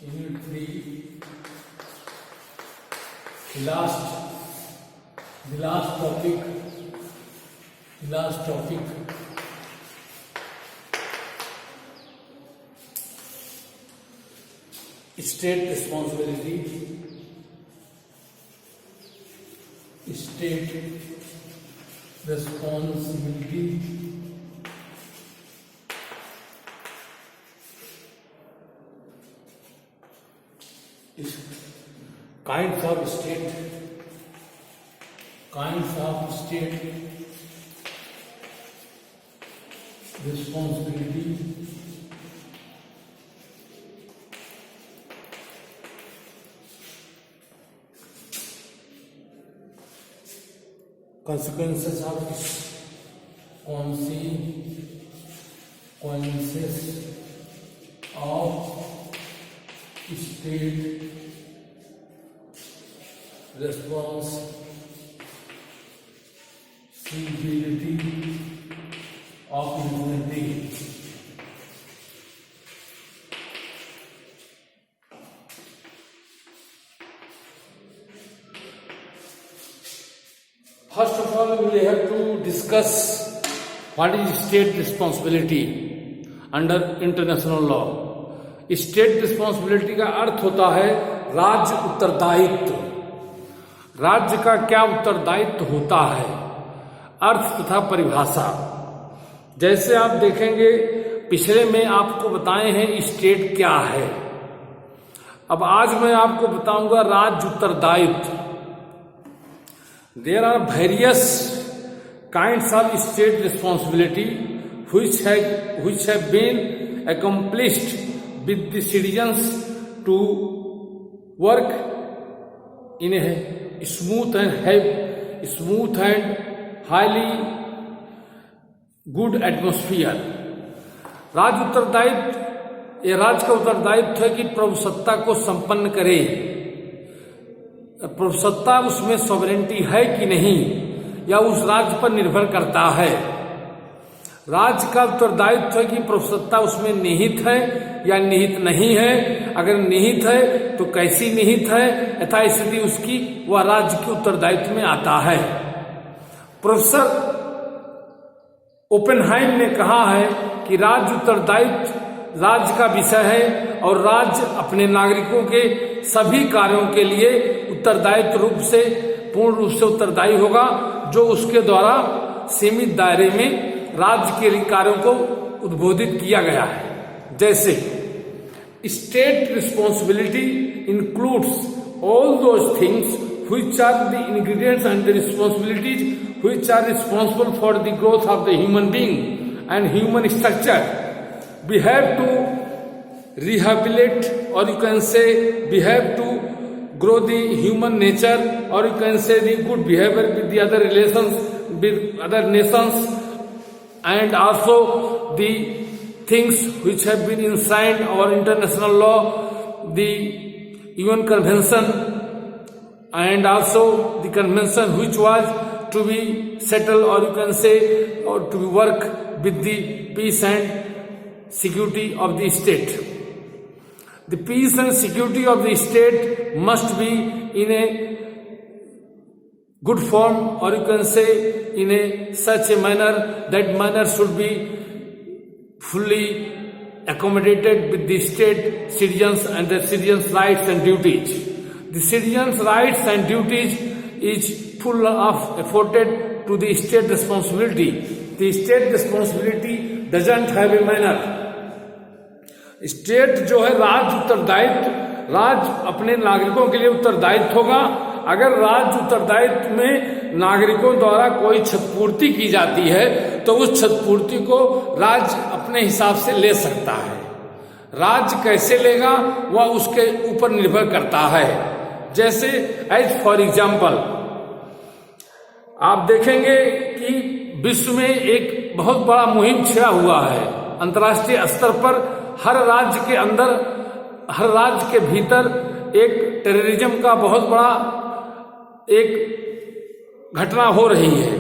Unit 3, the last topic, state responsibility. Kinds of state responsibility. Consequences of state responsibility of humanity. First of all, we have to discuss what is state responsibility under international law. State responsibility का अर्थ होता है राज्य उत्तरदायित्व। राज्य का क्या उत्तरदायित्व होता है, अर्थ तथा परिभाषा। जैसे आप देखेंगे, पिछले में आपको बताए हैं स्टेट क्या है। अब आज मैं आपको बताऊंगा राज्य उत्तरदायित्व। There are various kinds of state responsibility which have been accomplished with the citizens to work in a smooth and highly good atmosphere. राज्य उत्तरदायित्व, ये राज्य का उत्तरदायित्व है कि प्रभुसत्ता को संपन्न करे। प्रभुसत्ता उसमें सॉवरेंटी है कि नहीं, या उस राज्य पर निर्भर करता है। राज्य का उत्तरदायित्व है कि प्रभुसत्ता उसमें निहित है या निहित नहीं है। अगर निहित है तो कैसी निहित है, यथा स्थिति उसकी वह राज्य के उत्तरदायित्व में आता है। प्रोफेसर ओपेनहाइम ने कहा है कि राज्य उत्तरदायित्व राज्य का विषय है और राज्य अपने नागरिकों के सभी कार्यों के लिए उत्तरदायित्व रूप से पूर्ण रूप से उत्तरदायी होगा, जो उसके द्वारा सीमित दायरे में राज्य के कार्यों को उद्बोधित किया गया है। जैसे state responsibility includes all those things which are the ingredients and the responsibilities which are responsible for the growth of the human being and human structure. We have to rehabilitate, or you can say we have to grow the human nature, or you can say the good behavior with the other relations, with other nations, and also the things which have been enshrined our international law, the UN Convention, and also the convention which was to be settled, or you can say, or to be work with the peace and security of the state. The peace and security of the state must be in a good form, or you can say in a such a manner that manner should be fully accommodated with the state citizens and the citizens' rights and duties. The citizens' rights and duties is full of afforded to the state responsibility. The state responsibility doesn't have a manner. State जो है राज्य उत्तरदायित्व, राज्य अपने नागरिकों के लिए उत्तरदायित्व होगा। अगर राज्य उत्तरदायित्व में नागरिकों द्वारा कोई क्षतिपूर्ति की जाती है तो उस क्षतिपूर्ति को राज्य अपने हिसाब से ले सकता है। राज्य कैसे लेगा वह उसके ऊपर निर्भर करता है। जैसे एज फॉर एग्जाम्पल आप देखेंगे कि विश्व में एक बहुत बड़ा मुहिम छिड़ा हुआ है। अंतर्राष्ट्रीय स्तर पर हर राज्य के अंदर, हर राज्य के भीतर एक टेररिज्म का बहुत बड़ा एक घटना हो रही है।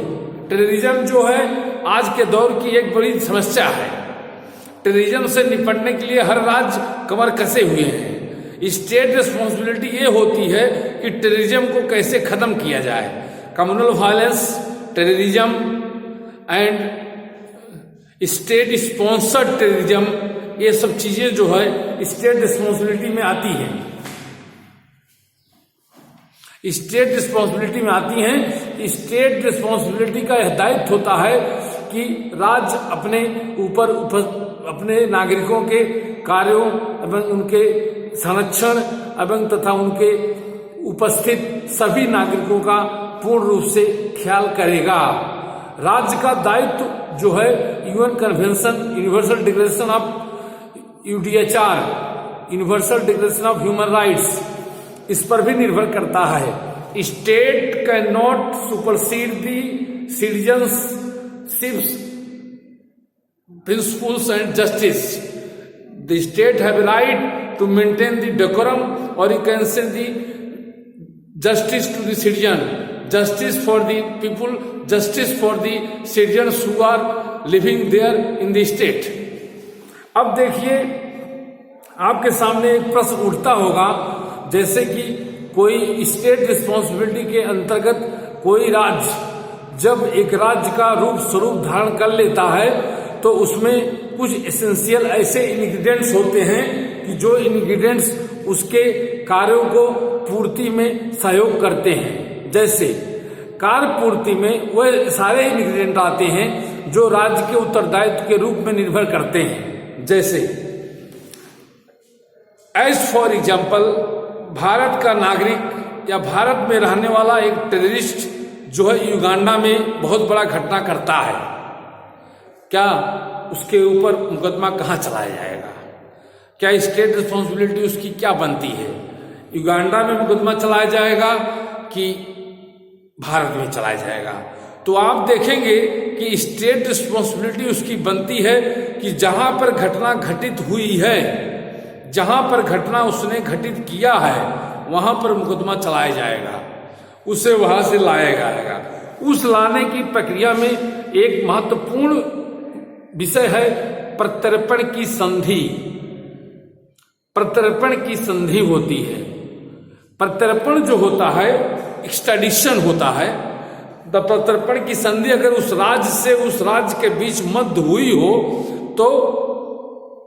टेररिज्म जो है आज के दौर की एक बड़ी समस्या है। टेररिज्म से निपटने के लिए हर राज्य कमर कसे हुए हैं। स्टेट रिस्पॉन्सिबिलिटी ये होती है कि टेररिज्म को कैसे खत्म किया जाए। Communal violence, terrorism and state sponsored terrorism, ये सब चीजें जो है स्टेट रिस्पॉन्सिबिलिटी में आती हैं। स्टेट रिस्पॉन्सिबिलिटी में आती हैं। स्टेट रिस्पॉन्सिबिलिटी का यह दायित्व होता है कि राज्य अपने ऊपर अपने नागरिकों के कार्यों एवं उनके संरक्षण एवं तथा उनके उपस्थित सभी नागरिकों का पूर्ण रूप से ख्याल करेगा। राज्य का दायित्व जो है UN convention, universal declaration of UDHR, universal declaration of human rights, इस पर भी निर्भर करता है। State can not supersede the citizenships principles and justice. The state have right to maintain the decorum और you can say the justice to the citizen, justice for the people, justice for the citizens who are living there in the state। अब देखिए आपके सामने एक प्रश्न उठता होगा, जैसे कि कोई स्टेट रिस्पॉन्सिबिलिटी के अंतर्गत कोई राज्य जब एक राज्य का रूप स्वरूप धारण कर लेता है तो उसमें कुछ एसेंशियल ऐसे इंग्रेडिएंट्स होते हैं कि जो इंग्रेडिएंट्स उसके कार्यों को पूर्ति में सहयोग करते हैं। जैसे कार्य पूर्ति में वह सारे इंग्रेडिएंट आते हैं जो राज्य के उत्तरदायित्व के रूप में निर्भर करते हैं। जैसे एज फॉर एग्जाम्पल, भारत का नागरिक या भारत में रहने वाला एक टेररिस्ट जो है युगांडा में बहुत बड़ा घटना करता है, क्या उसके ऊपर मुकदमा कहाँ चलाया जाएगा? क्या स्टेट रिस्पॉन्सिबिलिटी उसकी क्या बनती है? युगांडा में मुकदमा चलाया जाएगा कि भारत में चलाया जाएगा? तो आप देखेंगे कि स्टेट रिस्पॉन्सिबिलिटी उसकी बनती है कि जहां पर घटना घटित हुई है, जहां पर घटना उसने घटित किया है, वहां पर मुकदमा चलाया जाएगा, उसे वहां से लाया जाएगा। उस लाने की प्रक्रिया में एक महत्वपूर्ण विषय है प्रत्यर्पण की संधि। प्रत्यर्पण की संधि होती है। प्रत्यर्पण जो होता है एक्सट्रेडिशन होता है। द प्रत्यर्पण की संधि अगर उस राज्य से उस राज्य के बीच मध्य हुई हो तो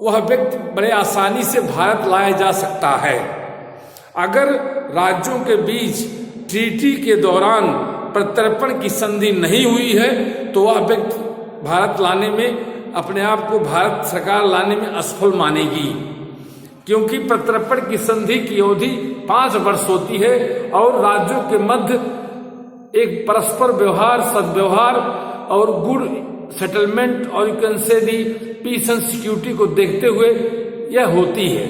वह व्यक्ति बड़े आसानी से भारत लाया जा सकता है। अगर राज्यों के बीच ट्रीटी के दौरान प्रत्यर्पण की संधि नहीं हुई है तो वह व्यक्ति भारत लाने में अपने आप को भारत सरकार लाने में असफल मानेगी, क्योंकि प्रत्यर्पण की संधि की अवधि 5 वर्ष होती है और राज्यों के मध्य एक परस्पर व्यवहार, सद्व्यवहार और गुड सेटलमेंट और you can say the piece and security को देखते हुए यह होती है।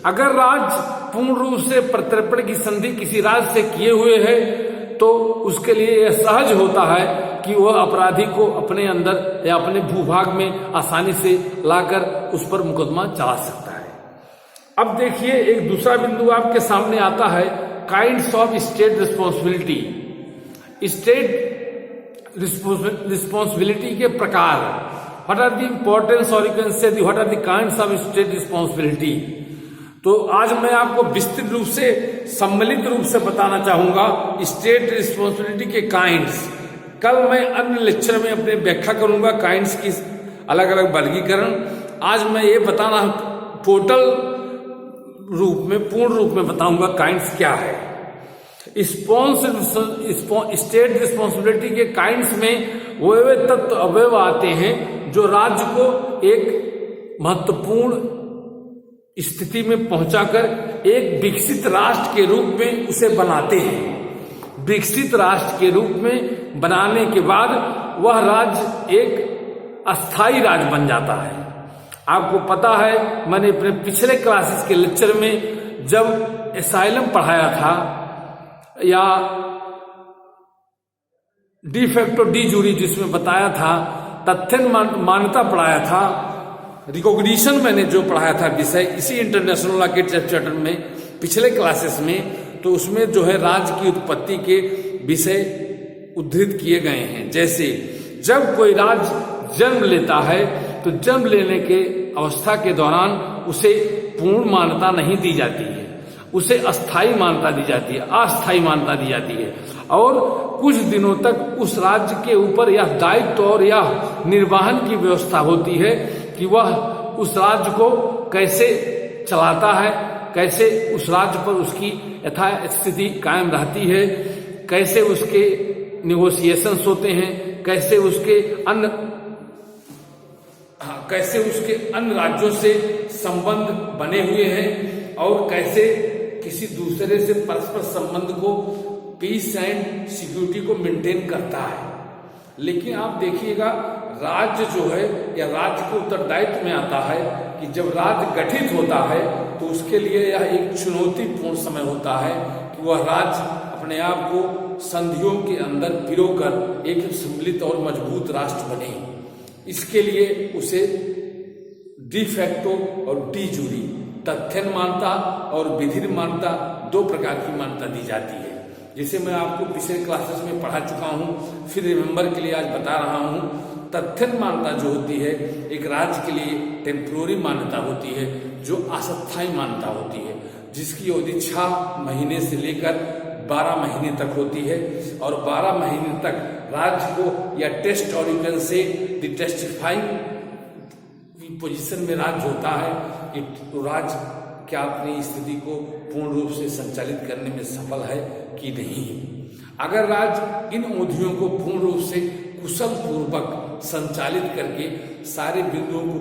अगर राज्य पूर्ण रूप से प्रत्यर्पण की संधि किसी राज्य से किए हुए है तो उसके लिए यह सहज होता है कि वह अपराधी को अपने अंदर या अपने भूभाग में आसानी से लाकर उस पर मुकदमा चला सकता है। अब देखिए एक दूसरा बिंदु आपके सामने आता है, kinds of state responsibility. State responsibility के प्रकार, व्हाट आर द इंपॉर्टेंस और you can say what are the kinds of state responsibility. तो आज मैं आपको विस्तृत रूप से सम्मिलित रूप से बताना चाहूंगा स्टेट रिस्पॉन्सिबिलिटी के काइंड्स। कल मैं अन्य लेक्चर में अपने व्याख्या करूंगा काइंड्स की अलग अलग वर्गीकरण। आज मैं ये बताना टोटल रूप में, पूर्ण रूप में बताऊंगा काइंड्स क्या है। स्टेट रिस्पॉन्सिबिलिटी के काइंड्स में वो तत्व अवयव आते हैं जो राज्य को एक महत्वपूर्ण स्थिति में पहुंचाकर एक विकसित राष्ट्र के रूप में उसे बनाते हैं। विकसित राष्ट्र के रूप में बनाने के बाद वह राज्य एक अस्थायी राज्य बन जाता है। आपको पता है, मैंने अपने पिछले क्लासेस के लेक्चर में जब एसाइलम पढ़ाया था या डी फैक्टो डी जूरी जिसमें बताया था, तथ्य मान्यता पढ़ाया था, रिकॉग्निशन मैंने जो पढ़ाया था विषय इसी इंटरनेशनल लॉ के चैप्टर में पिछले क्लासेस में, तो उसमें जो है राज्य की उत्पत्ति के विषय उद्धृत किए गए हैं। जैसे जब कोई राज्य जन्म लेता है तो जन्म लेने के अवस्था के दौरान उसे पूर्ण मान्यता नहीं दी जाती है। उसे अस्थाई मान्यता दी जाती है, अस्थाई मान्यता दी जाती है। और कुछ दिनों तक उस राज्य के ऊपर यह दायित्व और यह निर्वहन की व्यवस्था होती है कि वह उस राज्य को कैसे चलाता है, कैसे उस राज्य पर उसकी यथास्थिति कायम रहती है, कैसे उसके निगोशिएशंस होते हैं, कैसे उसके अन्य राज्यों से संबंध बने हुए हैं और कैसे किसी दूसरे से परस्पर संबंध को, पीस एंड सिक्योरिटी को मेंटेन करता है। लेकिन आप देखिएगा राज्य जो है या राज्य के उत्तरदायित्व में आता है कि जब राज्य गठित होता है तो उसके लिए यह एक चुनौतीपूर्ण समय होता है कि वह राज्य अपने आप को संधियों के अंदर पिरोकर एक सम्मिलित और मजबूत राष्ट्र बने। इसके लिए उसे डी फैक्टो और डी जूरी, तथ्यन मान्यता और विधि मान्यता, दो प्रकार की मान्यता दी जाती है, जिसे मैं आपको पिछले क्लासेस में पढ़ा चुका हूं, फिर रिमेंबर के लिए आज बता रहा हूं। तथ्यन मान्यता जो होती है एक राज्य के लिए टेम्पोररी मान्यता होती है, जो अस्थायी मान्यता होती है, जिसकी अवधि 6 महीने से लेकर 12 महीने तक होती है। और 12 महीने तक राज्य को या टेस्ट और यू कैन से द टेस्टिफाइंग पोजीशन में राज्य होता है कि राज्य क्या अपनी स्थिति को पूर्ण रूप से संचालित करने में सफल है कि नहीं। अगर राज्य इन अवधियों को पूर्ण रूप से कुशल पूर्वक संचालित करके सारे बिंदुओं को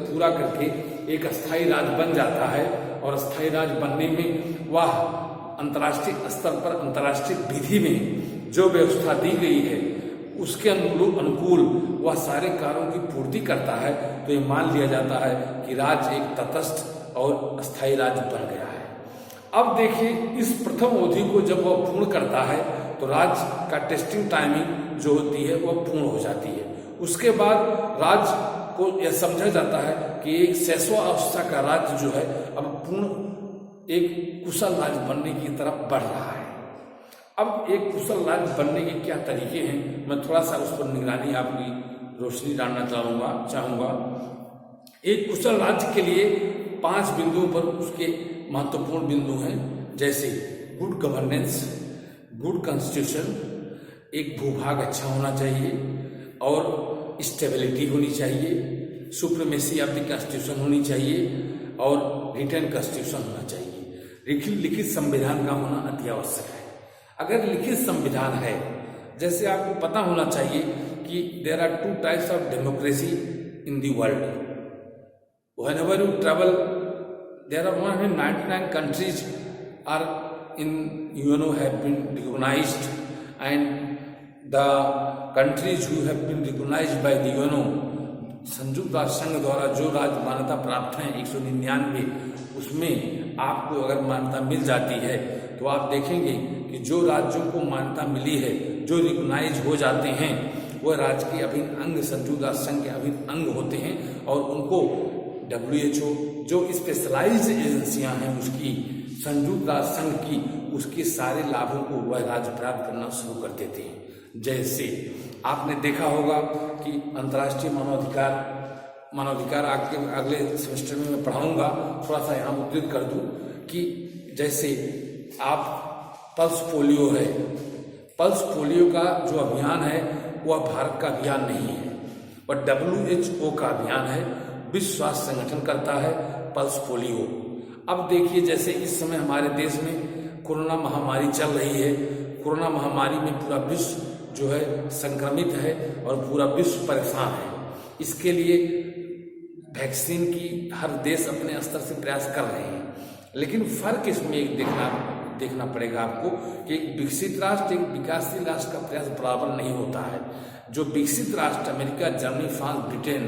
पूरा करके एक अस्थायी राज्य बन जाता है, और अस्थायी राज्य बनने में वह अंतर्राष्ट्रीय स्तर पर अंतर्राष्ट्रीय विधि में जो व्यवस्था दी गई है उसके अनुकूल वह सारे कार्यों की पूर्ति करता है, तो ये मान लिया जाता है कि राज्य एक तटस्थ और अस्थायी राज्य बन गया है। अब देखिए इस प्रथम अवधि को जब वह पूर्ण करता है तो राज्य का टेस्टिंग टाइमिंग जो होती है वह पूर्ण हो जाती है। उसके बाद राज्य को यह समझा जाता है कि एक शैशव अवस्था का राज्य जो है अब पूर्ण एक कुशल राज्य बनने की तरफ बढ़ रहा है। अब एक कुशल राज्य बनने के क्या तरीके हैं, मैं थोड़ा सा उस पर निगरानी आपकी रोशनी डालना चाहूंगा। एक कुशल राज्य के लिए 5 बिंदुओं पर उसके महत्वपूर्ण बिंदु हैं, जैसे गुड गवर्नेंस, गुड कॉन्स्टिट्यूशन, एक भूभाग अच्छा होना चाहिए और स्टेबिलिटी होनी चाहिए, सुप्रीमेसी ऑफ द कॉन्स्टिट्यूशन होनी चाहिए और रिटर्न कॉन्स्टिट्यूशन होना चाहिए। लिखित संविधान का होना अति आवश्यक है। अगर लिखित संविधान है, जैसे आपको पता होना चाहिए कि there are 2 types of democracy in the world. Whenever you travel there are 199 countries are in UNO have been recognized, and the countries who have been recognized by the UNO, संयुक्त राष्ट्र संघ द्वारा जो राज्य मान्यता प्राप्त है 199, उसमें आपको अगर मान्यता मिल जाती है तो आप देखेंगे कि जो राज्यों को मान्यता मिली है, जो रिकॉग्नाइज हो जाते हैं, वह राज्य के अभिन्न अंग संयुक्त राष्ट्र संघ के अभिन्न अंग होते हैं और उनको WHO जो स्पेशलाइज्ड एजेंसियां हैं उसकी संयुक्त राष्ट्र संघ की, उसके सारे लाभों को वह राज्य प्राप्त करना शुरू कर देते हैं। जैसे आपने देखा होगा कि अंतर्राष्ट्रीय मानवाधिकार अगले सेमेस्टर में मैं पढ़ाऊंगा, थोड़ा सा यहाँ उद्धृत कर दूं कि जैसे आप पल्स पोलियो है, पल्स पोलियो का जो अभियान है वह भारत का अभियान नहीं है, और WHO का अभियान है, विश्व स्वास्थ्य संगठन करता है पल्स पोलियो। अब देखिए जैसे इस समय हमारे देश में कोरोना महामारी चल रही है, कोरोना महामारी में पूरा विश्व जो है संक्रमित है और पूरा विश्व परेशान है। इसके लिए वैक्सीन की हर देश अपने स्तर से प्रयास कर रहे हैं, लेकिन फर्क इसमें एक देखना पड़ेगा आपको कि एक विकसित राष्ट्र एक विकासशील राष्ट्र का प्रयास बराबर नहीं होता है। जो विकसित राष्ट्र अमेरिका, जर्मनी, फ्रांस, ब्रिटेन,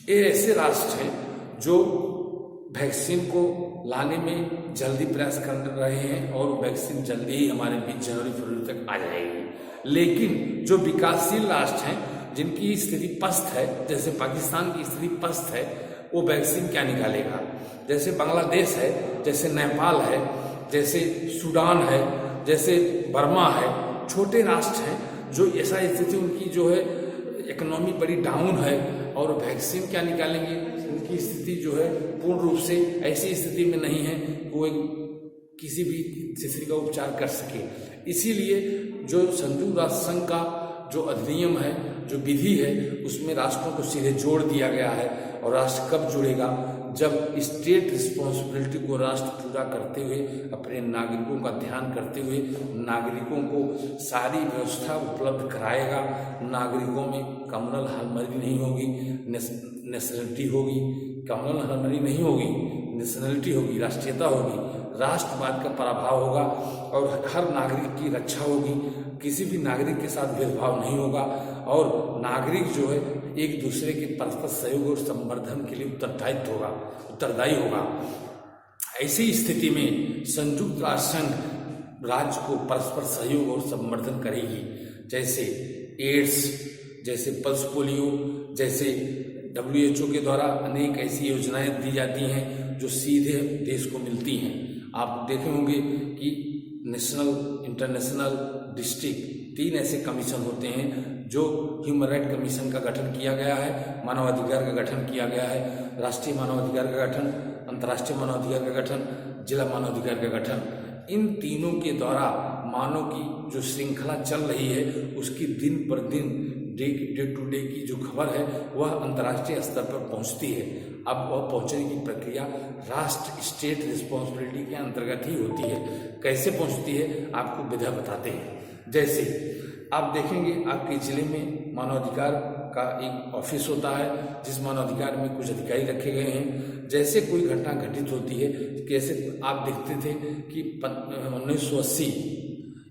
ये ऐसे राष्ट्र हैं जो वैक्सीन को लाने में जल्दी प्रयास कर रहे हैं और वैक्सीन जल्दी ही हमारे बीच जनवरी-फरवरी तक आ जाएगी। लेकिन जो विकासशील राष्ट्र हैं जिनकी स्थिति पस्त है, जैसे पाकिस्तान की स्थिति पस्त है, वो वैक्सीन क्या निकालेगा। जैसे बांग्लादेश है, जैसे नेपाल है, जैसे सूडान है, जैसे बर्मा है, छोटे राष्ट्र हैं जो ऐसा स्थिति उनकी जो है इकोनॉमी बड़ी डाउन है और वैक्सीन क्या निकालेंगे। उनकी स्थिति जो है पूर्ण रूप से ऐसी स्थिति में नहीं है, वो एक किसी भी स्थिति का उपचार कर सके। इसीलिए जो संयुक्त राष्ट्र संघ का जो अधिनियम है, जो विधि है, उसमें राष्ट्रों को सीधे जोड़ दिया गया है। और राष्ट्र कब जुड़ेगा? जब स्टेट रिस्पॉन्सिबिलिटी को राष्ट्र पूरा करते हुए, अपने नागरिकों का ध्यान करते हुए, नागरिकों को सारी व्यवस्था उपलब्ध कराएगा। नागरिकों में कम्युनल हार्मनी नहीं होगी, नेशनलिटी होगी। कम्युनल हार्मनी नहीं होगी, नेशनलिटी होगी, राष्ट्रीयता होगी, राष्ट्रवाद का पराभव होगा और हर नागरिक की रक्षा होगी। किसी भी नागरिक के साथ भेदभाव नहीं होगा और नागरिक जो है एक दूसरे के परस्पर सहयोग और संवर्धन के लिए उत्तरदायी होगा। ऐसी स्थिति में संयुक्त राष्ट्र संघ राज्य को परस्पर सहयोग और संवर्धन करेगी। जैसे एड्स, जैसे पल्स पोलियो, जैसे WHO के द्वारा अनेक ऐसी योजनाएं दी जाती हैं जो सीधे देश को मिलती हैं। आप देखे होंगे कि नेशनल, इंटरनेशनल, डिस्ट्रिक्ट 3 ऐसे कमीशन होते हैं जो ह्यूमन राइट कमीशन का गठन किया गया है, मानवाधिकार का गठन किया गया है, राष्ट्रीय मानवाधिकार का गठन, अंतर्राष्ट्रीय मानवाधिकार का गठन, जिला मानवाधिकार का गठन। इन तीनों के द्वारा मानव की जो श्रृंखला चल रही है उसकी दिन पर दिन डे टू डे की जो खबर है वह अंतर्राष्ट्रीय स्तर पर पहुंचती है। अब वह पहुंचने की प्रक्रिया राष्ट्र स्टेट रिस्पॉन्सिबिलिटी के अंतर्गत ही होती है। कैसे पहुंचती है आपको विधा बताते हैं। जैसे आप देखेंगे आपके जिले में मानवाधिकार का एक ऑफिस होता है जिस मानवाधिकार में कुछ अधिकारी रखे गए हैं। जैसे कोई घटना घटित होती है, कैसे आप देखते थे कि 1980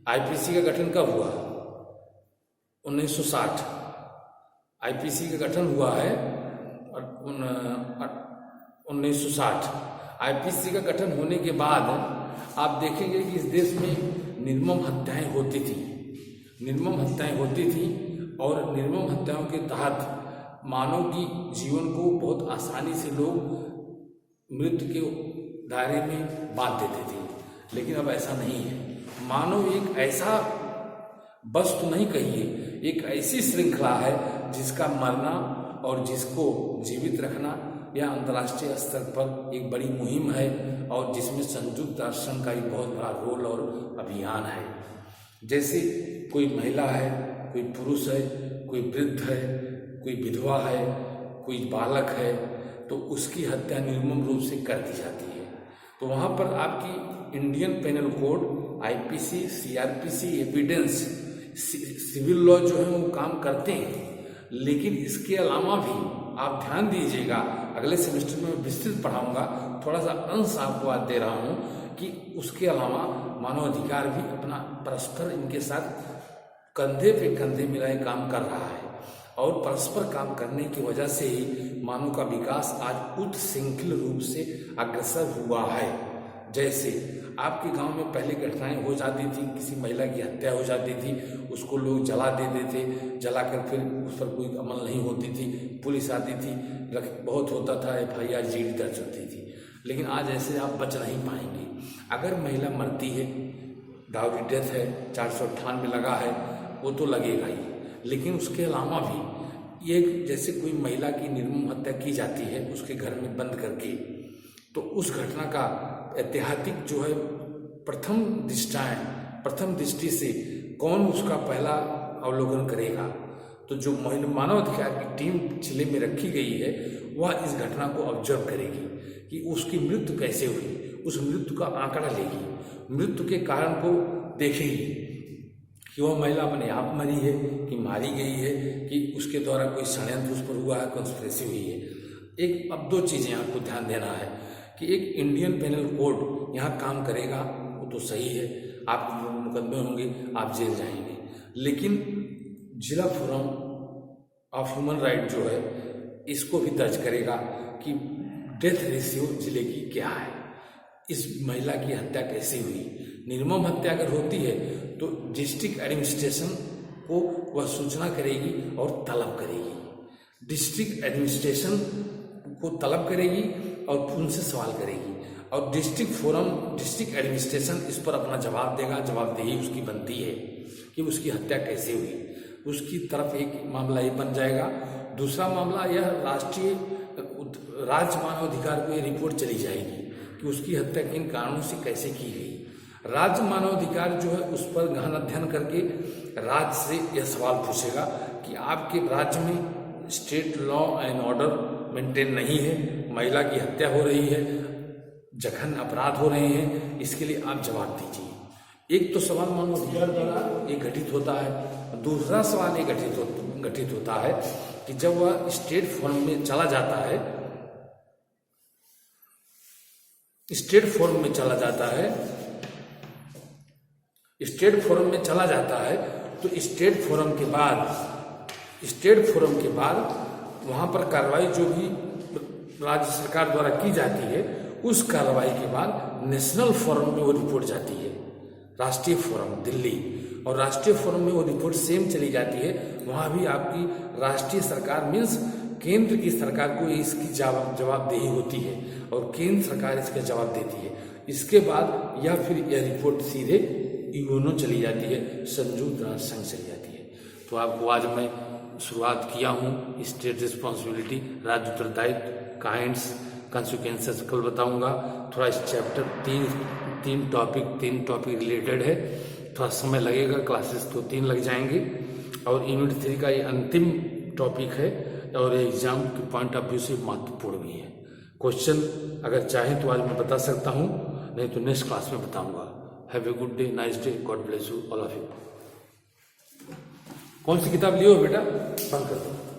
IPC का गठन कब हुआ? 1960 IPC का गठन हुआ है। 1960 IPC का गठन होने के बाद आप देखेंगे कि इस देश में निर्मम हत्याएं होती थी, निर्मम हत्याएं होती थी और निर्मम हत्याओं के तहत मानव की जीवन को बहुत आसानी से लोग मृत्यु के दायरे में बांध देते थे। लेकिन अब ऐसा नहीं है। मानव एक ऐसा वस्तु नहीं कहिए, एक ऐसी श्रृंखला है जिसका मरना और जिसको जीवित रखना यह अंतर्राष्ट्रीय स्तर पर एक बड़ी मुहिम है और जिसमें संयुक्त राष्ट्र संघ का एक बहुत बड़ा रोल और अभियान है। जैसे कोई महिला है, कोई पुरुष है, कोई वृद्ध है, कोई विधवा है, कोई बालक है, तो उसकी हत्या निर्मम रूप से कर दी जाती है। तो वहाँ पर आपकी Indian penal code, IPC, CRPC, evidence, civil law जो है वो काम करते हैं। लेकिन इसके अलावा भी आप ध्यान दीजिएगा, अगले सेमेस्टर में मैं विस्तृत पढ़ाऊंगा, थोड़ा सा अंश आपको आज दे रहा हूँ कि उसके अलावा मानवाधिकार भी अपना परस्पर इनके साथ कंधे पे कंधे मिलाए काम कर रहा है और परस्पर काम करने की वजह से ही मानव का विकास आज उत्श्रृंखल रूप से अग्रसर हुआ है। जैसे आपके गांव में पहले घटनाएं हो जाती थी, किसी महिला की हत्या हो जाती थी, उसको लोग जला देते थे, जलाकर फिर उस पर कोई अमल नहीं होती थी, पुलिस आती थी, बहुत होता था, FIR जीडी दर्ज होती थी। लेकिन आज ऐसे आप बच नहीं पाएंगे। अगर महिला मरती है, डाउरी डेथ है, 498 लगा है, वो तो लगेगा ही। लेकिन उसके अलावा भी ये जैसे कोई महिला की निर्मम हत्या की जाती है उसके घर में बंद करके, तो उस घटना का ऐतिहासिक जो है प्रथम दृष्टि से कौन उसका पहला अवलोकन करेगा? तो जो मानवाधिकार की टीम जिले में रखी गई है वह इस घटना को ऑब्जर्व करेगी कि उसकी मृत्यु कैसे हुई, उस मृत्यु का आंकड़ा लेगी, मृत्यु के कारण को देखेगी कि वह महिला अपने आप मरी है कि मारी गई है कि उसके द्वारा कोई षड्यंत्र उस पर हुआ है, कॉन्स्पिरेसी हुई है। एक अब 2 चीजें आपको ध्यान देना है कि एक इंडियन पेनल कोड यहाँ काम करेगा, वो तो सही है, आप मुकदमे होंगे, आप जेल जाएंगे। लेकिन जिला फोरम ऑफ ह्यूमन राइट जो है इसको भी दर्ज करेगा कि डेथ रेशियो जिले की क्या है, इस महिला की हत्या कैसे हुई। निर्मम हत्या अगर होती है तो डिस्ट्रिक्ट एडमिनिस्ट्रेशन को वह सूचना करेगी और तलब करेगी, डिस्ट्रिक्ट एडमिनिस्ट्रेशन को तलब करेगी और उनसे सवाल करेगी और डिस्ट्रिक्ट एडमिनिस्ट्रेशन इस पर अपना जवाब देगा। जवाबदेही उसकी बनती है कि उसकी हत्या कैसे हुई। उसकी तरफ एक मामला ये बन जाएगा। दूसरा मामला यह राज्य मानवाधिकार को ये रिपोर्ट चली जाएगी कि उसकी हत्या किन कारणों से कैसे की गई। राज्य मानवाधिकार जो है उस पर गहन अध्ययन करके राज्य से यह सवाल पूछेगा कि आपके राज्य में state law and order maintain नहीं है, महिला की हत्या हो रही है, जघन्य अपराध हो रहे हैं, इसके लिए आप जवाब दीजिए। एक तो सवाल मानवाधिकार द्वारा ये घटित होता है। दूसरा सवाल ये घटित होता है कि जब वह स्टेट फोरम में चला जाता है, स्टेट फोरम में चला जाता है तो स्टेट फोरम के बाद वहां पर कार्रवाई जो भी राज्य सरकार द्वारा की जाती है, उस कार्रवाई के बाद नेशनल फोरम में वो रिपोर्ट जाती है, राष्ट्रीय फोरम दिल्ली, और राष्ट्रीय फोरम में वो रिपोर्ट सेम चली जाती है। वहां भी आपकी राष्ट्रीय सरकार मीन्स केंद्र की सरकार को इसकी जवाबदेही होती है और केंद्र सरकार इसका जवाब देती है। इसके बाद या फिर यह रिपोर्ट सीधे यूएनओ चली जाती है, संयुक्त राष्ट्र संघ चली जाती है। तो आपको आज मैं शुरुआत किया हूँ स्टेट रिस्पॉन्सिबिलिटी, राज्य उत्तरदायित्व, काइंड्स, कॉन्सिक्वेंसेस कल बताऊंगा। थोड़ा इस चैप्टर तीन टॉपिक रिलेटेड है, थोड़ा समय लगेगा, क्लासेस तो 3 लग जाएंगे, और यूनिट 3 का ये अंतिम टॉपिक है और एग्जाम के पॉइंट ऑफ व्यू से महत्वपूर्ण भी है। क्वेश्चन अगर चाहें तो आज मैं बता सकता हूँ, नहीं तो नेक्स्ट क्लास में बताऊंगा। Have a good day, nice day, God bless you all of you. कौन सी किताब लियो बेटा? बंद कर दो।